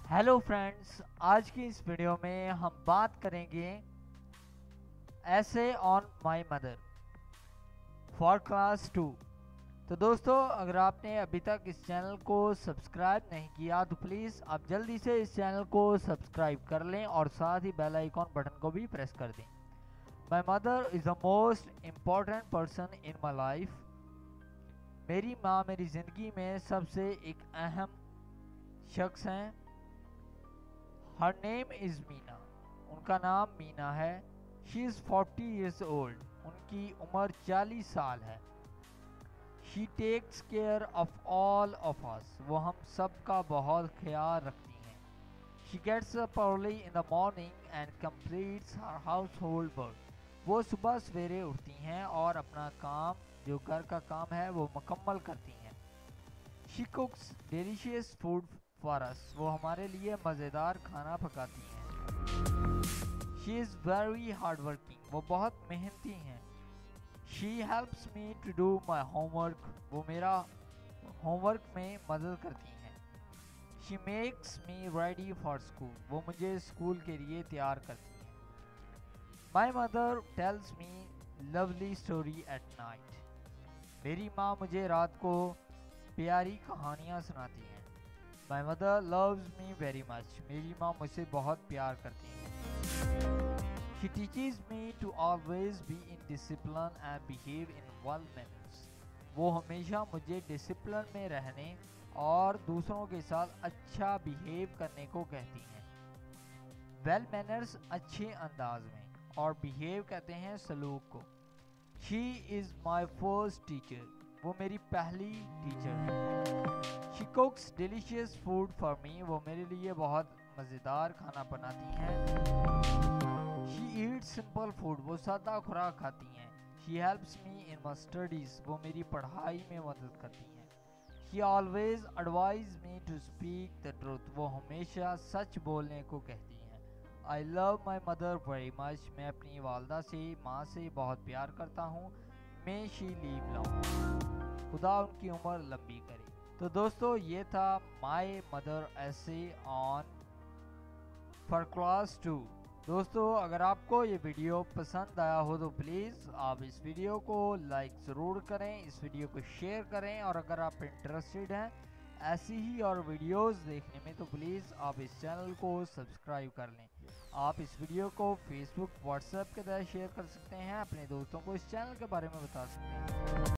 Hello friends, आज की इस वीडियो में हम बात करेंगे ऐसे on my mother for class 2। तो दोस्तों, अगर आपने अभी तक इस चैनल को सब्सक्राइब नहीं किया तो प्लीज़ आप जल्दी से इस चैनल को सब्सक्राइब कर लें और साथ ही बेल आइकॉन बटन को भी प्रेस कर दें। My mother is the most important person in my life. मेरी माँ मेरी ज़िंदगी में सबसे एक अहम शख्स हैं। Her name is Meena. उनका नाम मीना है। She is 40 years old. उनकी उम्र 40 साल है। She takes care of all of us. वो हम सब का बहुत ख्याल रखती हैं। She gets up early in the morning and completes her household work. वो सुबह सवेरे उठती हैं और अपना काम, जो घर का काम है, वो मुकम्मल करती हैं। She cooks delicious food for us. वो हमारे लिए मज़ेदार खाना पकाती हैं। She is very hard working. वो बहुत मेहनती हैं। She helps me to do my homework. वो मेरा होमवर्क में मदद करती हैं। She makes me ready for school. वो मुझे स्कूल के लिए तैयार करती हैं। My mother tells me lovely story at night. मेरी माँ मुझे रात को प्यारी कहानियाँ सुनाती हैं। My mother loves me very much. मेरी माँ मुझसे बहुत प्यार करती हैं। She teaches me to always be in discipline and behave in well manners. वो हमेशा मुझे डिसिप्लिन में रहने और दूसरों के साथ अच्छा बिहेव करने को कहती हैं। वेल मैनर्स अच्छे अंदाज में, और बिहेव कहते हैं सलूक को। She is my first teacher. वो मेरी पहली टीचर है। She cooks delicious food for me. वो मेरे लिए बहुत मज़ेदार खाना बनाती हैं। She eats simple food. वो सादा खुराक खाती हैं। She helps me in my studies. वो मेरी पढ़ाई में मदद करती हैं। She always advise me to speak the truth. वो हमेशा सच बोलने को कहती हैं। I love my mother very much. मैं अपनी वालदा से, माँ से बहुत प्यार करता हूँ। मे शी लीव लॉन्ग। खुदा उनकी उम्र लंबी करे। तो दोस्तों, ये था माई मदर ऐसे ऑन फॉर क्लास 2। दोस्तों, अगर आपको ये वीडियो पसंद आया हो तो प्लीज़ आप इस वीडियो को लाइक ज़रूर करें, इस वीडियो को शेयर करें, और अगर आप इंटरेस्टेड हैं ऐसी ही और वीडियोस देखने में तो प्लीज़ आप इस चैनल को सब्सक्राइब कर लें। आप इस वीडियो को फेसबुक, व्हाट्सएप के द्वारा शेयर कर सकते हैं। अपने दोस्तों को इस चैनल के बारे में बता सकते हैं।